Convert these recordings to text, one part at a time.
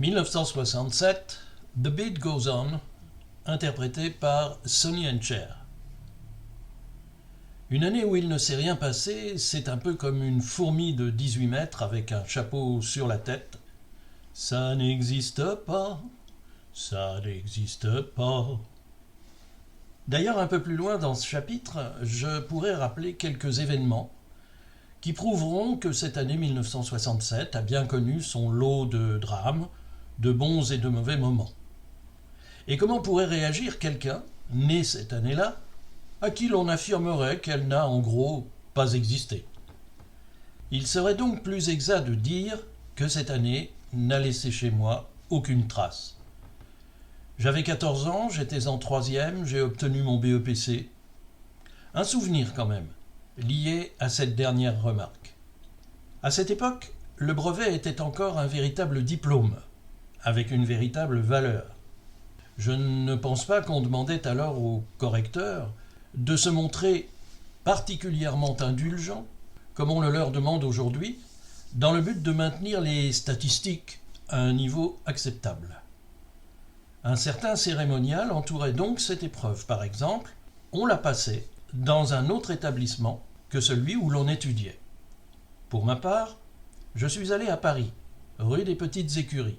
1967, The Beat Goes On, interprété par Sonny & Cher. Une année où il ne s'est rien passé, c'est un peu comme une fourmi de 18 mètres avec un chapeau sur la tête. Ça n'existe pas, ça n'existe pas. D'ailleurs, un peu plus loin dans ce chapitre, je pourrais rappeler quelques événements qui prouveront que cette année 1967 a bien connu son lot de drames, de bons et de mauvais moments. Et comment pourrait réagir quelqu'un, né cette année-là, à qui l'on affirmerait qu'elle n'a en gros pas existé. Il serait donc plus exact de dire que cette année n'a laissé chez moi aucune trace. J'avais 14 ans, j'étais en 3e, j'ai obtenu mon BEPC. Un souvenir quand même, lié à cette dernière remarque. À cette époque, le brevet était encore un véritable diplôme, avec une véritable valeur. Je ne pense pas qu'on demandait alors aux correcteurs de se montrer particulièrement indulgents, comme on le leur demande aujourd'hui, dans le but de maintenir les statistiques à un niveau acceptable. Un certain cérémonial entourait donc cette épreuve. Par exemple, on la passait dans un autre établissement que celui où l'on étudiait. Pour ma part, je suis allé à Paris, rue des Petites Écuries.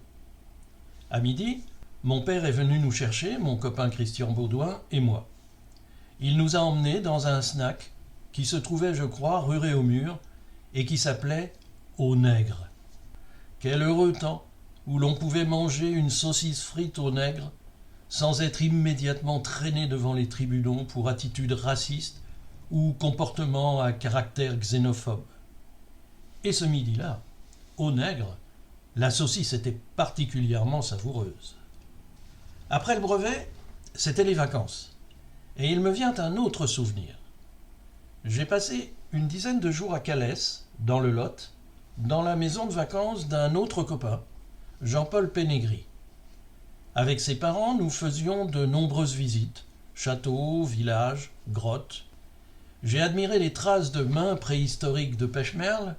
À midi, mon père est venu nous chercher, mon copain Christian Baudouin et moi. Il nous a emmenés dans un snack qui se trouvait, je crois, ruré au mur et qui s'appelait « Au Nègre ». Quel heureux temps où l'on pouvait manger une saucisse frite au nègre sans être immédiatement traîné devant les tribunaux pour attitude raciste ou comportement à caractère xénophobe. Et ce midi-là, au Nègre, la saucisse était particulièrement savoureuse. Après le brevet, c'était les vacances. Et il me vient un autre souvenir. J'ai passé une dizaine de jours à Calais, dans le Lot, dans la maison de vacances d'un autre copain, Jean-Paul Pénégris. Avec ses parents, nous faisions de nombreuses visites, châteaux, villages, grottes. J'ai admiré les traces de mains préhistoriques de pêche-merle,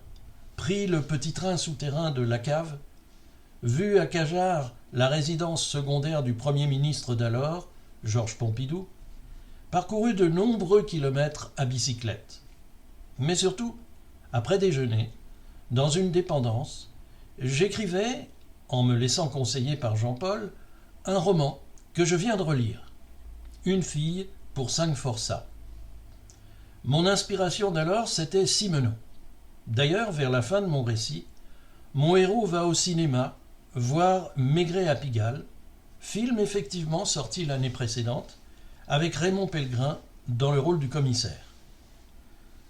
pris le petit train souterrain de la cave, vu à Cajar la résidence secondaire du Premier ministre d'alors, Georges Pompidou, parcouru de nombreux kilomètres à bicyclette. Mais surtout, après déjeuner, dans une dépendance, j'écrivais, en me laissant conseiller par Jean-Paul, un roman que je viens de relire. Une fille pour 5 forçats. Mon inspiration d'alors, c'était Simenon. D'ailleurs, vers la fin de mon récit, mon héros va au cinéma voir Maigret à Pigalle, film effectivement sorti l'année précédente, avec Raymond Pellegrin dans le rôle du commissaire.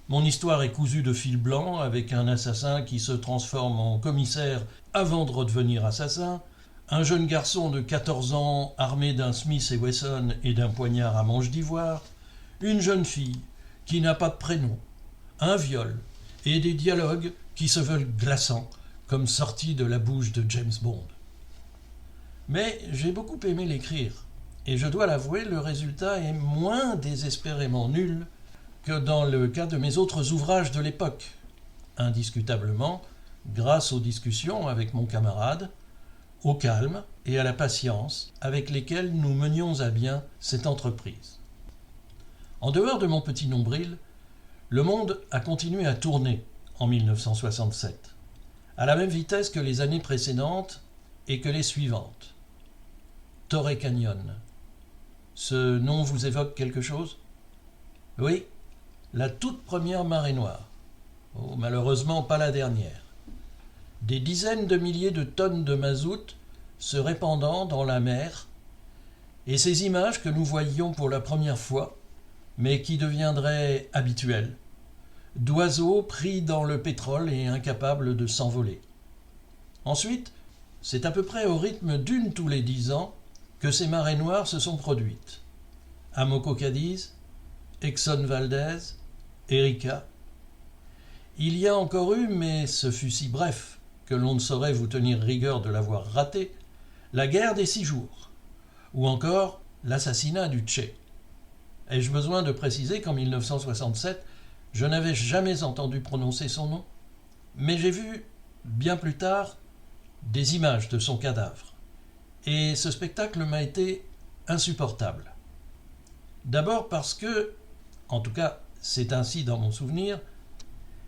Mon histoire est cousue de fil blanc, avec un assassin qui se transforme en commissaire avant de redevenir assassin, un jeune garçon de 14 ans armé d'un Smith & Wesson et d'un poignard à manche d'ivoire, une jeune fille qui n'a pas de prénom, un viol et des dialogues qui se veulent glaçants, comme sortis de la bouche de James Bond. Mais j'ai beaucoup aimé l'écrire. Et je dois l'avouer, le résultat est moins désespérément nul que dans le cas de mes autres ouvrages de l'époque. Indiscutablement, grâce aux discussions avec mon camarade, au calme et à la patience avec lesquelles nous menions à bien cette entreprise. En dehors de mon petit nombril, le monde a continué à tourner en 1967, à la même vitesse que les années précédentes et que les suivantes. Torrey Canyon. Ce nom vous évoque quelque chose ? Oui, la toute première marée noire. Oh, malheureusement pas la dernière. Des dizaines de milliers de tonnes de mazout se répandant dans la mer, et ces images que nous voyions pour la première fois, mais qui deviendraient habituelles, d'oiseaux pris dans le pétrole et incapables de s'envoler. Ensuite, c'est à peu près au rythme d'une tous les 10 ans que ces marées noires se sont produites. Amoco Cadiz, Exxon Valdez, Erika. Il y a encore eu, mais ce fut si bref que l'on ne saurait vous tenir rigueur de l'avoir raté, la guerre des 6 jours, ou encore l'assassinat du Tché. Ai-je besoin de préciser qu'en 1967, je n'avais jamais entendu prononcer son nom ? Mais j'ai vu, bien plus tard, des images de son cadavre. Et ce spectacle m'a été insupportable. D'abord parce que, en tout cas c'est ainsi dans mon souvenir,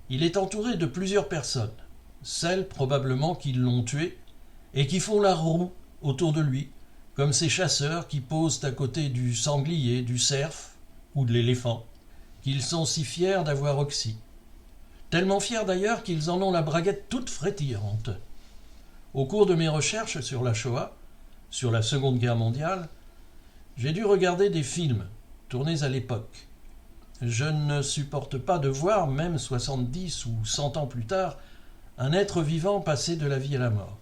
il est entouré de plusieurs personnes, celles probablement qui l'ont tué et qui font la roue autour de lui, comme ces chasseurs qui posent à côté du sanglier, du cerf ou de l'éléphant, qu'ils sont si fiers d'avoir oxy. Tellement fiers d'ailleurs qu'ils en ont la braguette toute frétillante. Au cours de mes recherches sur la Shoah, sur la Seconde Guerre mondiale, j'ai dû regarder des films tournés à l'époque. Je ne supporte pas de voir, même 70 ou 100 ans plus tard, un être vivant passer de la vie à la mort.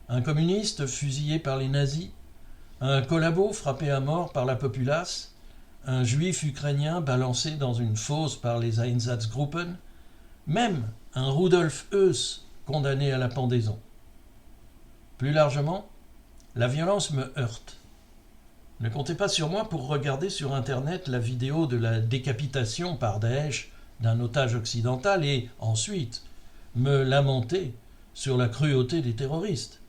Un communiste fusillé par les nazis, un collabo frappé à mort par la populace, un juif ukrainien balancé dans une fosse par les Einsatzgruppen, même un Rudolf Höss condamné à la pendaison. Plus largement, la violence me heurte. Ne comptez pas sur moi pour regarder sur Internet la vidéo de la décapitation par Daesh d'un otage occidental et, ensuite, me lamenter sur la cruauté des terroristes.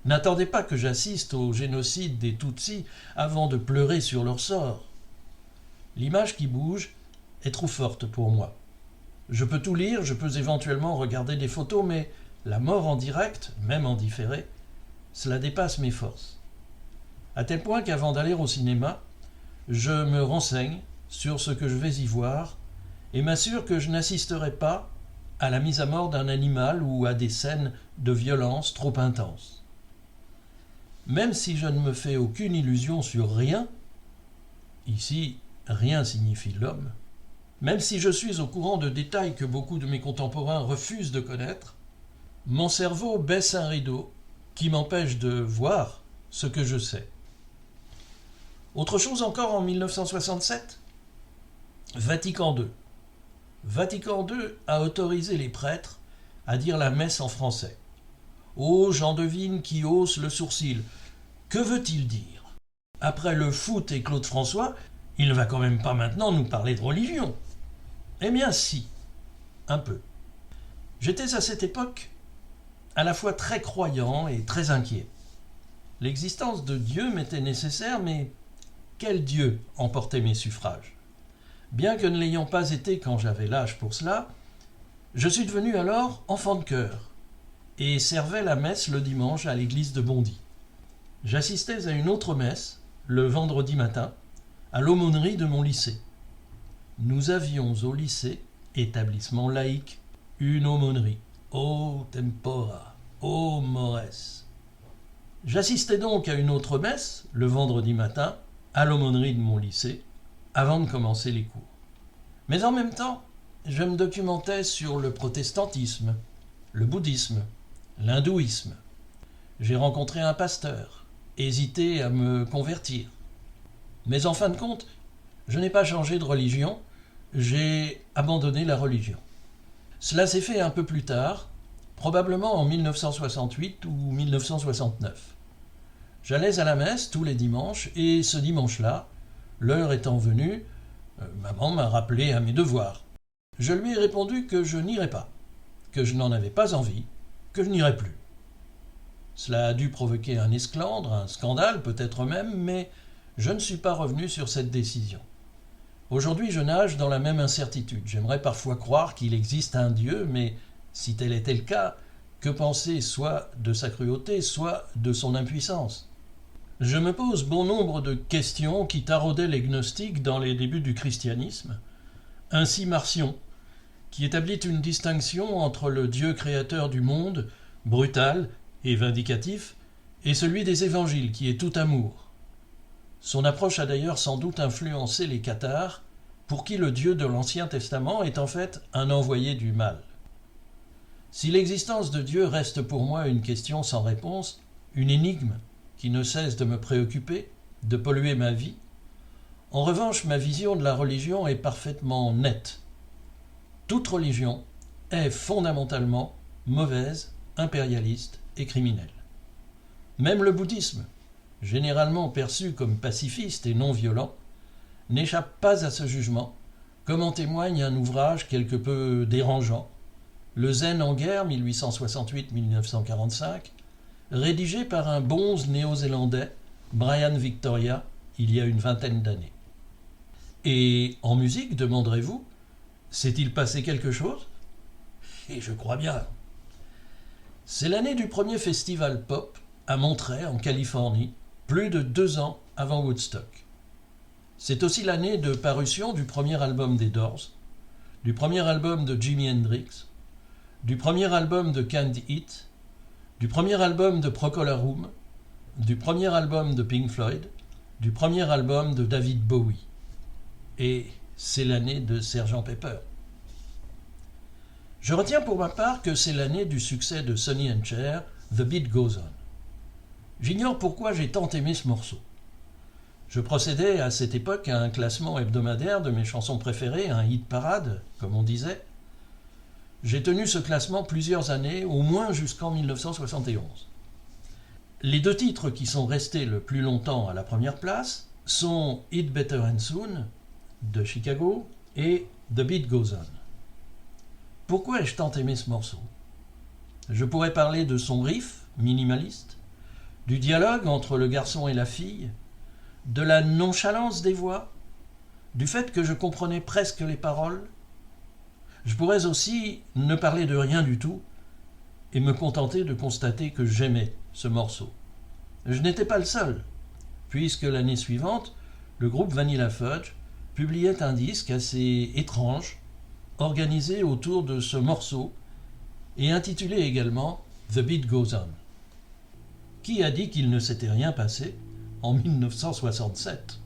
N'attendez pas que j'assiste au génocide des Tutsis avant de pleurer sur leur sort. L'image qui bouge est trop forte pour moi. Je peux tout lire, je peux éventuellement regarder des photos, mais la mort en direct, même en différé, cela dépasse mes forces. À tel point qu'avant d'aller au cinéma, je me renseigne sur ce que je vais y voir et m'assure que je n'assisterai pas à la mise à mort d'un animal ou à des scènes de violence trop intenses. Même si je ne me fais aucune illusion sur rien, ici rien signifie l'homme, même si je suis au courant de détails que beaucoup de mes contemporains refusent de connaître, mon cerveau baisse un rideau qui m'empêche de voir ce que je sais. Autre chose encore en 1967, Vatican II. Vatican II a autorisé les prêtres à dire la messe en français. Oh, j'en devine qui hausse le sourcil. Que veut-il dire? Après le foot et Claude François, il ne va quand même pas maintenant nous parler de religion. Eh bien si, un peu. J'étais à cette époque à la fois très croyant et très inquiet. L'existence de Dieu m'était nécessaire, mais quel Dieu emportait mes suffrages? Bien que ne l'ayant pas été quand j'avais l'âge pour cela, je suis devenu alors enfant de chœur et servais la messe le dimanche à l'église de Bondy. J'assistais à une autre messe, le vendredi matin, à l'aumônerie de mon lycée. Nous avions au lycée, établissement laïque, une aumônerie. O tempora, o mores. J'assistais donc à une autre messe, le vendredi matin, à l'aumônerie de mon lycée, avant de commencer les cours. Mais en même temps, je me documentais sur le protestantisme, le bouddhisme, l'hindouisme. J'ai rencontré un pasteur, hésité à me convertir. Mais en fin de compte, je n'ai pas changé de religion, j'ai abandonné la religion. Cela s'est fait un peu plus tard, probablement en 1968 ou 1969. J'allais à la messe tous les dimanches et ce dimanche-là, l'heure étant venue, maman m'a rappelé à mes devoirs. Je lui ai répondu que je n'irais pas, que je n'en avais pas envie, que je n'irais plus. Cela a dû provoquer un esclandre, un scandale peut-être même, mais je ne suis pas revenu sur cette décision. Aujourd'hui, je nage dans la même incertitude. J'aimerais parfois croire qu'il existe un Dieu, mais si tel était le cas, que penser soit de sa cruauté, soit de son impuissance? Je me pose bon nombre de questions qui taraudaient les gnostiques dans les débuts du christianisme. Ainsi Marcion, qui établit une distinction entre le Dieu créateur du monde, brutal et vindicatif, et celui des évangiles, qui est tout amour. Son approche a d'ailleurs sans doute influencé les cathares, pour qui le Dieu de l'Ancien Testament est en fait un envoyé du mal. Si l'existence de Dieu reste pour moi une question sans réponse, une énigme qui ne cesse de me préoccuper, de polluer ma vie, en revanche ma vision de la religion est parfaitement nette. Toute religion est fondamentalement mauvaise, impérialiste et criminelle. Même le bouddhisme, généralement perçu comme pacifiste et non violent, n'échappe pas à ce jugement, comme en témoigne un ouvrage quelque peu dérangeant, Le Zen en guerre 1868-1945, rédigé par un bonze néo-zélandais, Brian Victoria, il y a une vingtaine d'années. Et en musique, demanderez-vous, s'est-il passé quelque chose? Et je crois bien. C'est l'année du premier festival pop à Monterey, en Californie, plus de 2 ans avant Woodstock. C'est aussi l'année de parution du premier album des Doors, du premier album de Jimi Hendrix, du premier album de Canned Heat, du premier album de Procol Harum, du premier album de Pink Floyd, du premier album de David Bowie. Et c'est l'année de Sgt Pepper. Je retiens pour ma part que c'est l'année du succès de Sonny & Cher, The Beat Goes On. J'ignore pourquoi j'ai tant aimé ce morceau. Je procédais à cette époque à un classement hebdomadaire de mes chansons préférées, un hit parade, comme on disait. J'ai tenu ce classement plusieurs années, au moins jusqu'en 1971. Les 2 titres qui sont restés le plus longtemps à la première place sont It Better and Soon de Chicago et The Beat Goes On. Pourquoi ai-je tant aimé ce morceau? Je pourrais parler de son riff minimaliste, du dialogue entre le garçon et la fille, de la nonchalance des voix, du fait que je comprenais presque les paroles. Je pourrais aussi ne parler de rien du tout et me contenter de constater que j'aimais ce morceau. Je n'étais pas le seul, puisque l'année suivante, le groupe Vanilla Fudge publiait un disque assez étrange, organisé autour de ce morceau et intitulé également The Beat Goes On. Qui a dit qu'il ne s'était rien passé en 1967?